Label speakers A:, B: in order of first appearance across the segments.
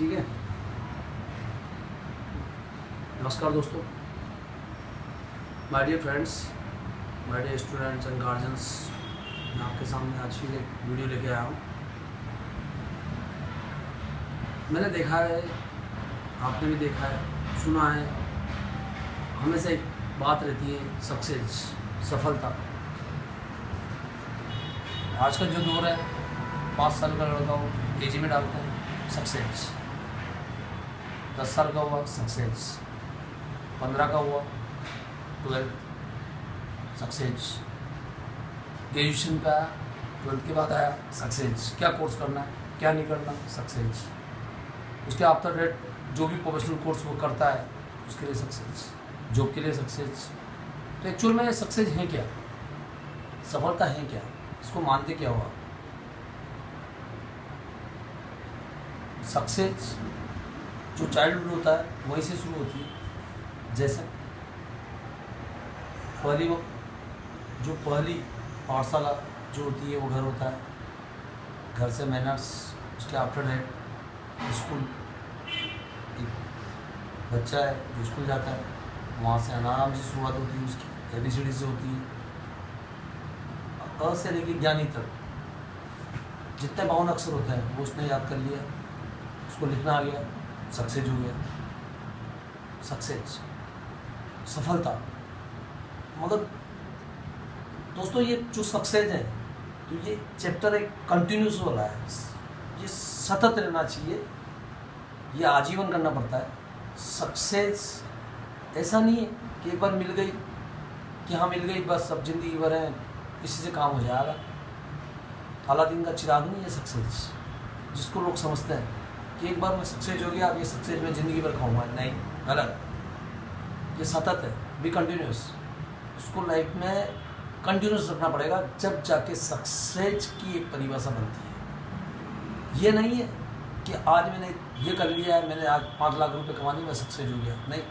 A: ठीक है। नमस्कार दोस्तों, my dear friends, my dear students and guardians, मैं आपके सामने आज फिर एक वीडियो लेके आया हूँ। मैंने देखा है, आपने भी देखा है, सुना है, हमेशा एक बात रहती है सक्सेस, सफलता। आज का जो दौर है, 5 साल का लड़का हो केजी में डालते हैं सक्सेस, 10 साल का हुआ सक्सेस, 15 का हुआ 12 सक्सेस, ग्रेजुएशन पे आया, 12th के बाद आया सक्सेस, क्या कोर्स करना है क्या नहीं करना सक्सेस, उसके आफ्टर डेट जो भी प्रोफेशनल कोर्स वो करता है उसके लिए सक्सेस, जॉब के लिए सक्सेस। तो एक्चुअल में सक्सेस है क्या, सफलता है क्या, इसको मानते क्या हुआ? सक्सेस जो चाइल्डहुड होता है वहीं से शुरू होती है। जैसे पहली पाठशाला जो होती है वो घर होता है, घर से मैनर्स, उसके आफ्टर डेट स्कूल। एक बच्चा है जो स्कूल जाता है, वहाँ से आराम से शुरुआत होती है, उसकी ABCD से होती है। अ से लेकर ज्ञानी तक जितने 52 अक्षर होते हैं वो उसने याद कर लिया, उसको लिखना आ गया, सक्सेस हो गया। सक्सेस, सफलता। मगर दोस्तों ये जो सक्सेस है तो ये चैप्टर एक कंटिन्यूस वाला है, ये सतत रहना चाहिए, ये आजीवन करना पड़ता है। सक्सेस ऐसा नहीं है कि एक बार मिल गई कि हाँ मिल गई बस अब जिंदगी भर है इसी से काम हो जाएगा। अलादीन का चिराग नहीं है सक्सेस, जिसको लोग समझते हैं कि एक बार मैं सक्सेस हो गया, अब ये सक्सेस मैं ज़िंदगी भर खाऊंगा। नहीं, गलत। ये सतत है, बी कंटिन्यूस। इसको लाइफ में कंटिन्यूस रखना पड़ेगा, जब जाके सक्सेस की एक परिभाषा बनती है। ये नहीं है कि आज मैंने ये कर लिया है, मैंने आज 5 लाख रुपए कमा लिए, मैं सक्सेस हो गया। नहीं,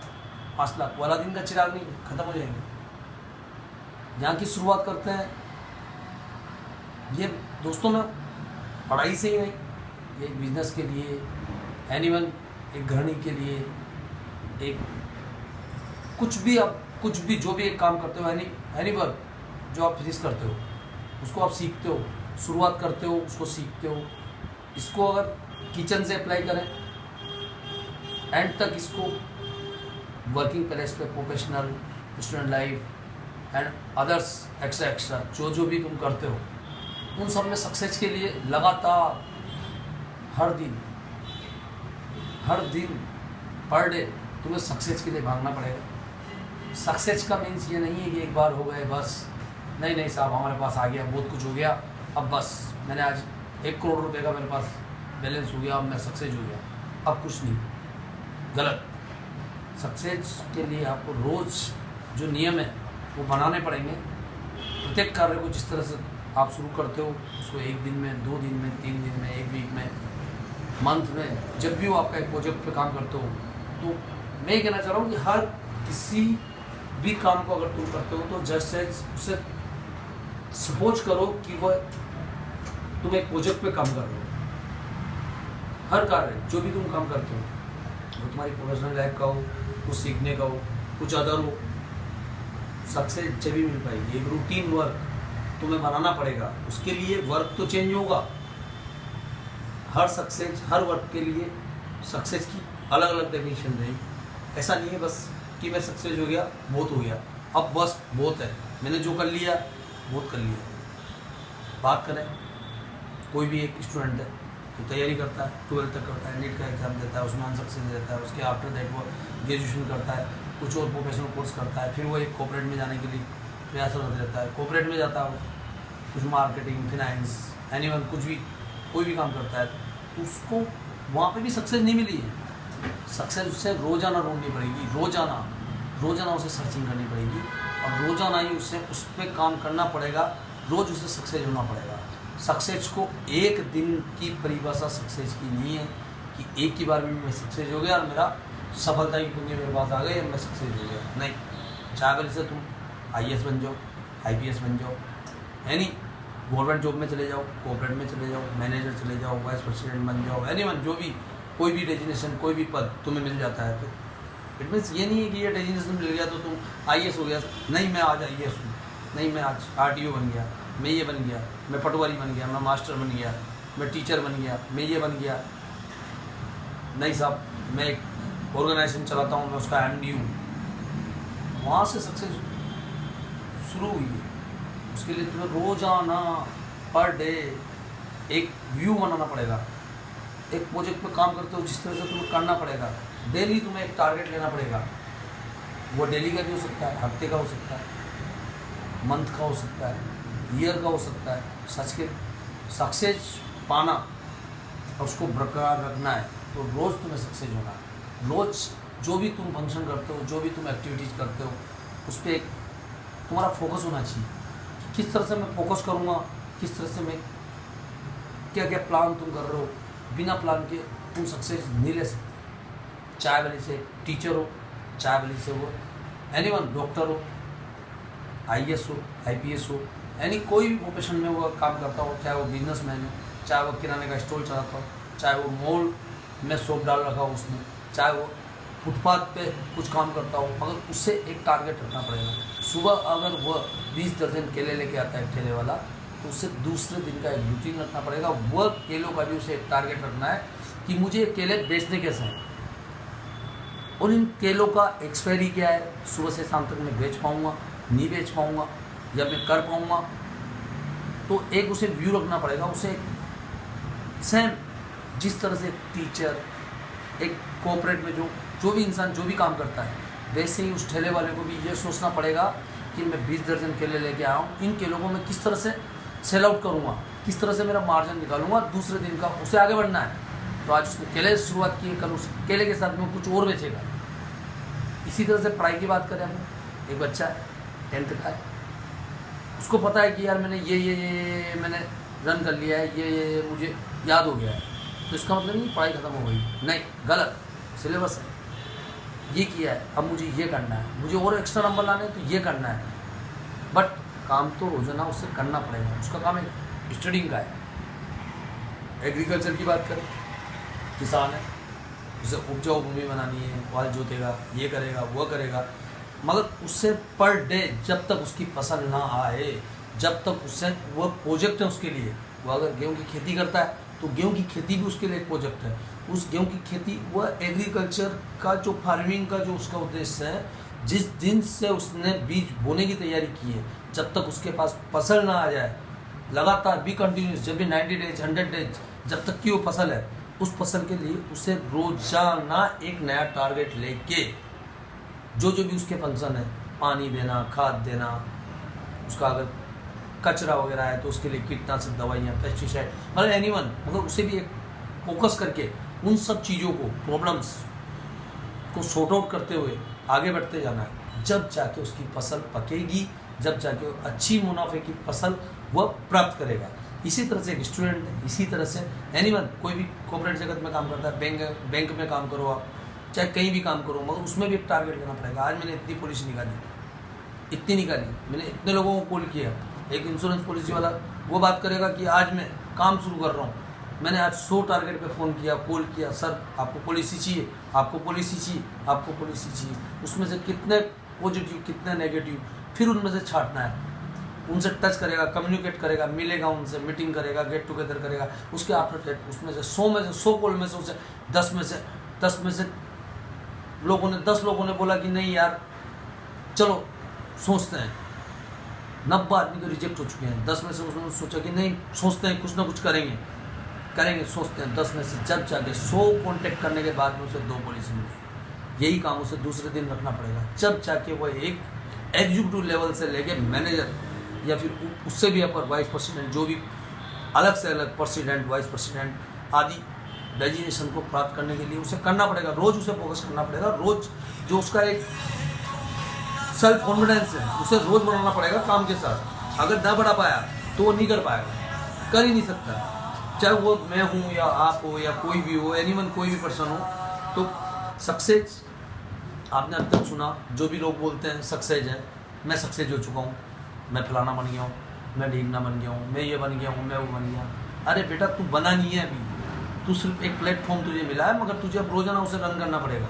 A: 5 लाख वो अलादीन का चिराग नहीं, खत्म हो जाएंगे। यहाँ की शुरुआत करते हैं ये दोस्तों में पढ़ाई से ही नहीं, ये एक बिजनेस के लिए, एनीवन, एक गृहिणी के लिए, एक कुछ भी जो भी एक काम करते हो, एनी वर्क जो आप फिनिश करते हो उसको आप सीखते हो, शुरुआत करते हो उसको सीखते हो। इसको अगर किचन से अप्लाई करें एंड तक, इसको वर्किंग प्लेस पे, professional, student life and others extra जो भी तुम करते हो, उन सब में सक्सेस के लिए लगातार हर दिन पर डे तुम्हें सक्सेस के लिए भागना पड़ेगा। सक्सेस का मीन्स ये नहीं है कि एक बार हो गए बस, नहीं साहब हमारे पास आ गया, बहुत कुछ हो गया, अब बस मैंने आज 1 करोड़ रुपए का मेरे पास बैलेंस हो गया, अब मैं सक्सेस हो गया, अब कुछ नहीं। गलत। सक्सेस के लिए आपको रोज़ जो नियम है वो बनाने पड़ेंगे। प्रत्येक कार्य को जिस तरह से आप शुरू करते हो उसको 1 दिन में, 2 दिन में, 3 दिन में, 1 वीक में, मंथ में, जब भी वो आपका एक प्रोजेक्ट पे काम करते हो, तो मैं ये कहना चाह रहा हूँ कि हर किसी भी काम को अगर तुम करते हो तो जस्ट एज उसे सपोज करो कि वह तुम एक प्रोजेक्ट पे काम कर रहे हो। हर कार्य जो भी तुम काम करते हो, वो तुम्हारी प्रोफेशनल लाइफ का हो, कुछ सीखने का हो, कुछ अदर हो, सक्सेस जब भी मिल पाएगी। एक रूटीन वर्क तुम्हें बनाना पड़ेगा, उसके लिए वर्क तो चेंज होगा। हर सक्सेस, हर वर्क के लिए सक्सेस की अलग अलग डेफिनेशन रहेगी। ऐसा नहीं है बस कि मैं सक्सेस हो गया, बहुत हो गया, अब बस बहुत है, मैंने जो कर लिया बहुत कर लिया। बात करें, कोई भी एक स्टूडेंट है तो तैयारी करता है, 12th तक करता है, नीट का एग्ज़ाम देता है, उसमें अनसक्सेस देता है, उसके आफ्टर दैट वो ग्रेजुएशन करता है, कुछ और प्रोफेशनल कोर्स करता है, फिर वो एक कॉर्पोरेट में जाने के लिए प्रयासरत रहता है, कॉर्पोरेट में जाता है, कुछ मार्केटिंग, फिनांस, एनीवन, कुछ भी कोई भी काम करता है, तो उसको वहाँ पे भी सक्सेस नहीं मिली है। सक्सेस उससे रोज़ाना ढूंढनी पड़ेगी, रोज़ाना उसे सर्चिंग करनी पड़ेगी, और रोज़ाना ही उसे उस पर काम करना पड़ेगा, रोज़ उसे सक्सेस होना पड़ेगा। सक्सेस को एक दिन की परिभाषा सक्सेस की नहीं है कि एक ही बार में मैं सक्सेस हो गया और मेरा सफलता की कुंजी मेरे पास आ गई और मैं सक्सेस हो गया। नहीं, चाहे अगर इसे तुम IAS बन जाओ, IPS बन जाओ, यानी गवर्नमेंट जॉब में चले जाओ, कॉर्पोरेट में चले जाओ, मैनेजर चले जाओ, वाइस प्रेसिडेंट बन जाओ, एनीवन, जो भी कोई भी डेजिग्नेशन, कोई भी पद तुम्हें मिल जाता है, तो इट मीन्स ये नहीं है कि ये डेजिग्नेशन मिल गया तो तुम IAS हो गया, नहीं मैं आज IAS हूँ, नहीं मैं आज RTO बन गया, मैं ये बन गया, मैं पटवारी बन गया, मैं मास्टर बन गया, मैं टीचर बन गया, मैं ये बन गया। नहीं साहब, मैं एक ऑर्गेनाइजेशन चलाता हूँ, मैं उसका MD हूँ। वहाँ से सक्सेस शुरू हुई है। उसके लिए तुम्हें रोज़ाना पर डे एक व्यू बनाना पड़ेगा। एक प्रोजेक्ट पे काम करते हो जिस तरह से तुम्हें करना पड़ेगा, डेली तुम्हें एक टारगेट लेना पड़ेगा। वो डेली का भी हो सकता है, हफ्ते का हो सकता है, मंथ का हो सकता है, ईयर का हो सकता है। सच के सक्सेस पाना और उसको बरकरार रखना है तो रोज़ तुम्हें सक्सेस होना है। रोज़ जो भी तुम फंक्शन करते हो, जो भी तुम एक्टिविटीज़ करते हो, उस पर एक तुम्हारा फोकस होना चाहिए कि किस तरह से मैं फोकस करूँगा, किस तरह से मैं क्या क्या प्लान तुम कर रहे हो। बिना प्लान के तुम सक्सेस नहीं ले सकते। चाहे भले से टीचर हो, चाहे भले से वो एनीवन, डॉक्टर हो, IAS हो, IPS हो, यानी कोई भी प्रोफेशन में वो काम करता हो, चाहे वो बिजनेसमैन हो, चाहे वो किराने का स्टोर चलाता हो, चाहे वो मॉल में शॉप डाल रखा हो उसने, चाहे वो फुटपाथ पे कुछ काम करता हो, मगर उससे एक टारगेट रखना पड़ेगा। सुबह अगर वह 20 दर्जन केले लेके आता है ठेले वाला, तो उससे दूसरे दिन का एक रूटीन रखना पड़ेगा। वह केलों का भी उसे एक टारगेट रखना है कि मुझे केले बेचने कैसे हैं और इन केलों का एक्सपायरी क्या है, सुबह से शाम तक मैं बेच पाऊँगा, नहीं बेच पाऊँगा, या मैं कर पाऊँगा। तो एक उसे व्यू रखना पड़ेगा। उसे सेम जिस तरह से टीचर, एक कोऑपरेट में जो भी इंसान जो भी काम करता है, वैसे ही उस ठेले वाले को भी ये सोचना पड़ेगा कि मैं 20 दर्जन केले लेके आया हूँ, इन केलों को मैं किस तरह से सेल आउट करूँगा, किस तरह से मेरा मार्जिन निकालूंगा दूसरे दिन का, उसे आगे बढ़ना है। तो आज उसने केले से शुरुआत की, कल उस केले के साथ में कुछ और बेचेगा। इसी तरह से पढ़ाई की बात करें हम, एक बच्चा है 10th का है, उसको पता है कि यार मैंने ये मैंने रन कर लिया है, ये मुझे याद हो गया है, तो इसका मतलब नहीं पढ़ाई ख़त्म हो गई, नहीं, गलत सिलेबस है, ये किया है, अब मुझे ये करना है, मुझे और एक्स्ट्रा नंबर लाने हैं तो ये करना है। बट काम तो रोजाना उससे करना पड़ेगा। उसका काम एक स्टडिंग का है। एग्रीकल्चर की बात करें, किसान है, उसे उपजाऊ भूमि बनानी है, वाल जोतेगा, ये करेगा, वो करेगा, मगर उससे पर डे जब तक उसकी फसल ना आए, जब तक उससे वह प्रोजेक्ट है उसके लिए। वो अगर गेहूं की खेती करता है तो गेहूं की खेती भी उसके लिए एक प्रोजेक्ट है। उस गेहूं की खेती, वह एग्रीकल्चर का जो फार्मिंग का जो उसका उद्देश्य है, जिस दिन से उसने बीज बोने की तैयारी की है, जब तक उसके पास फसल ना आ जाए, लगातार भी कंटिन्यूस, जब भी 90 डेज 100 डेज जब तक की वो फसल है, उस फसल के लिए उसे रोजाना एक नया टारगेट लेके जो भी उसके फंक्शन है, पानी देना, खाद देना, उसका अगर कचरा वगैरह है तो उसके लिए कीटनाशक दवाइयाँ, पेस्टिसाइड, मतलब एनीवन, मगर उसे भी एक फोकस करके उन सब चीज़ों को, प्रॉब्लम्स को सॉर्ट आउट करते हुए आगे बढ़ते जाना है। जब जाके उसकी फसल पकेगी, जब जाके अच्छी मुनाफे की फसल वह प्राप्त करेगा। इसी तरह से एक स्टूडेंट है, इसी तरह से एनीवन, कोई भी कॉर्पोरेट जगत में काम करता है, बैंक में काम करो आप, चाहे कहीं भी काम करो, मगर उसमें भी एक टारगेट लेना पड़ेगा। आज मैंने इतनी पॉलिसी निकाली, इतनी निकाली, मैंने इतने लोगों को कॉल किया। एक इंश्योरेंस पॉलिसी वाला वो बात करेगा कि आज मैं काम शुरू कर रहा हूँ, मैंने आज 100 टारगेट पे फ़ोन किया, कॉल किया, सर आपको पॉलिसी चाहिए, आपको पॉलिसी चाहिए, आपको पॉलिसी चाहिए। उसमें से कितने पॉजिटिव, कितने नेगेटिव, फिर उनमें से छांटना है। उनसे टच करेगा, कम्युनिकेट करेगा, मिलेगा उनसे, मीटिंग करेगा, गेट टुगेदर करेगा। उसके आफ्टर उसमें से 100 कॉल में से उसे 10 में से लोगों ने 10 लोगों ने बोला कि नहीं यार चलो सोचते हैं। 90 आदमी तो रिजेक्ट हो चुके हैं। 10 में से उसने सोचा कि नहीं सोचते हैं, कुछ ना कुछ करेंगे, सोचते हैं। 10 में से जब जाके 100 कॉन्टेक्ट करने के बाद में उसे 2 पॉलिसी मिलेगी। यही काम उसे दूसरे दिन रखना पड़ेगा, जब जाके वह एक एग्जीक्यूटिव लेवल से लेके मैनेजर या फिर उससे भी अपर वाइस प्रेसिडेंट, जो भी अलग से अलग प्रेसिडेंट, वाइस प्रेसिडेंट आदि डेजिग्नेशन को प्राप्त करने के लिए उसे करना पड़ेगा। रोज उसे फोकस करना पड़ेगा। रोज जो उसका एक सेल्फ कॉन्फिडेंस है उसे रोज बढ़ाना पड़ेगा काम के साथ। अगर ना बढ़ा पाया तो वो नहीं कर पाएगा, कर ही नहीं सकता। चाहे वो मैं हूँ या आप हो या कोई भी हो, एनीवन, कोई भी पर्सन हो। तो सक्सेस आपने अब तक सुना, जो भी लोग बोलते हैं सक्सेस है, मैं सक्सेस हो चुका हूँ, मैं फलाना बन गया हूँ, मैं ढींगना बन गया हूँ, मैं ये बन गया हूँ, मैं वो बन गया। अरे बेटा तू बना नहीं है अभी, तू सिर्फ एक प्लेटफॉर्म तुझे मिला है, मगर तुझे अब रोजाना उसे रन करना पड़ेगा,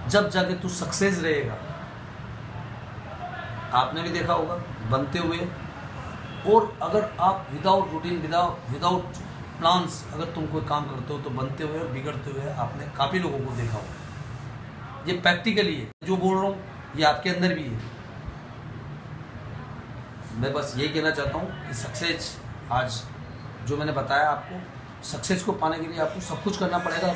A: जब जाके तू सक्सेस रहेगा। आपने भी देखा होगा बनते हुए, और अगर आप विदाउट रूटीन, विदाउट प्लान्स अगर तुम कोई काम करते हो तो बनते हुए और बिगड़ते हुए आपने काफ़ी लोगों को देखा होगा। ये प्रैक्टिकली है, जो बोल रहा हूँ ये आपके अंदर भी है। मैं बस यही कहना चाहता हूँ कि सक्सेस, आज जो मैंने बताया आपको, सक्सेस को पाने के लिए आपको सब कुछ करना पड़ेगा,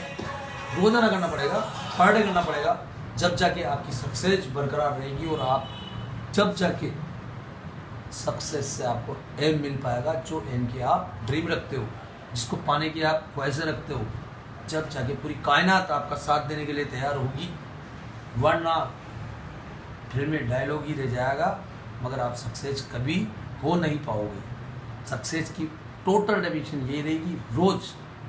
A: रोजाना करना पड़ेगा, पर डे करना पड़ेगा, जब जाके आपकी सक्सेस बरकरार रहेगी और आप जब जाके सक्सेस से आपको एम मिल पाएगा, जो एम की आप ड्रीम रखते हो, जिसको पाने की आप ख्वाहिशें रखते हो, जब जाके पूरी कायनात आपका साथ देने के लिए तैयार होगी। वरना फिल्म में डायलॉग ही रह जाएगा, मगर आप सक्सेस कभी हो नहीं पाओगे। सक्सेस की टोटल डेफिनेशन यही रहेगी, रोज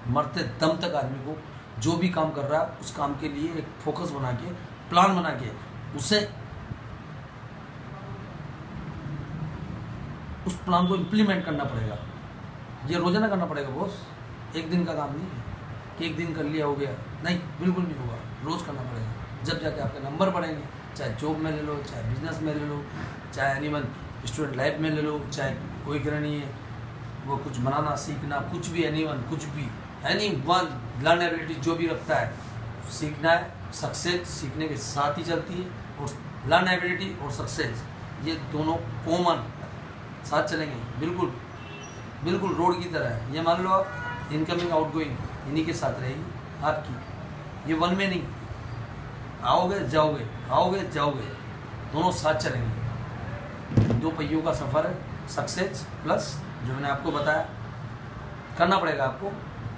A: मरते दम तक आदमी को जो भी काम कर रहा है उस काम के लिए एक फोकस बना के, प्लान बना के उसे उस प्लान को इम्प्लीमेंट करना पड़ेगा। ये रोजाना करना पड़ेगा बॉस, एक दिन का काम नहीं है कि एक दिन कर लिया हो गया, नहीं, बिल्कुल नहीं होगा, रोज़ करना पड़ेगा, जब जाके आपके नंबर बढ़ेंगे। चाहे जॉब में ले लो, चाहे बिजनेस में ले लो, चाहे एनिमल स्टूडेंट लाइफ में ले लो, चाहे कोई करनी है वो कुछ बनाना सीखना, कुछ भी, एनीवन, कुछ भी, एनी वन लर्न एबिलिटी जो भी रखता है, सीखना है। सक्सेस सीखने के साथ ही चलती है, और लर्न एबिलिटी और सक्सेस ये दोनों कॉमन साथ चलेंगे, बिल्कुल बिल्कुल रोड की तरह है। ये मान लो आप इनकमिंग आउटगोइंग इन्हीं के साथ रहेगी आपकी, ये वन में नहीं, आओगे जाओगे, आओगे जाओगे, दोनों साथ चलेंगे। दो पहियों का सफ़र है सक्सेस प्लस, जो मैंने आपको बताया करना पड़ेगा आपको,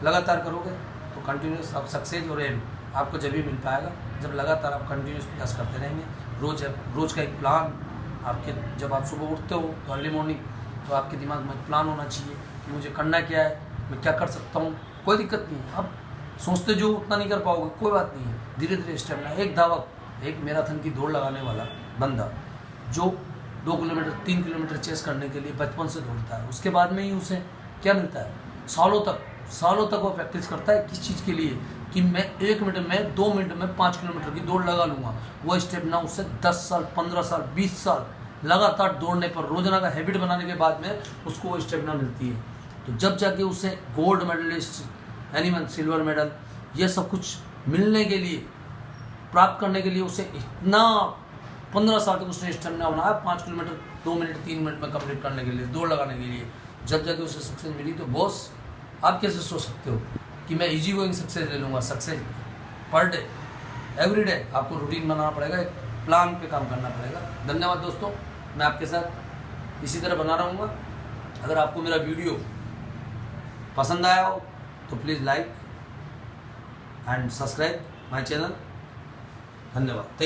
A: लगातार करोगे तो कंटिन्यूस आप सक्सेस और एम आपको जब भी मिल पाएगा, जब लगातार आप कंटिन्यूस प्रयास करते रहेंगे। रोज़ का एक प्लान आपके, जब आप सुबह उठते हो तो अर्ली मॉर्निंग, तो आपके दिमाग में प्लान होना चाहिए कि मुझे करना क्या है, मैं क्या कर सकता हूँ। कोई दिक्कत नहीं है, आप सोचते जो उतना नहीं कर पाओगे, कोई बात नहीं है, धीरे धीरे स्टेप लेना। एक धावक, एक मैराथन की दौड़ लगाने वाला बंदा जो 2 किलोमीटर 3 किलोमीटर चेस करने के लिए बचपन से दौड़ता है, उसके बाद में ही उसे क्या मिलता है, सालों तक वो प्रैक्टिस करता है किस चीज़ के लिए, कि मैं 1 मिनट में 2 मिनट में 5 किलोमीटर की दौड़ लगा लूँगा। वो स्टेप ना उसे 10 साल 15 साल 20 साल लगातार दौड़ने पर, रोजाना का हैबिट बनाने के बाद में उसको वो स्टेमिना मिलती है। तो जब जाके उसे gold medalist, animal silver medal, ये सब कुछ मिलने के लिए, प्राप्त करने के लिए उसे इतना 15 साल तक उसने स्टेमिना बनाया, 5 किलोमीटर 2 मिनट 3 मिनट में कंप्लीट करने के लिए, दौड़ लगाने के लिए। जब जाके उसे सक्सेस मिली, तो बॉस आप कैसे सोच सकते हो कि मैं इजी गोइंग सक्सेस ले लूँगा। Success per day, every day आपको रूटीन बनाना पड़ेगा, एक प्लान पे काम करना पड़ेगा। धन्यवाद दोस्तों, मैं आपके साथ इसी तरह बना रहूँगा। अगर आपको मेरा वीडियो पसंद आया हो तो please like and subscribe my channel. धन्यवाद।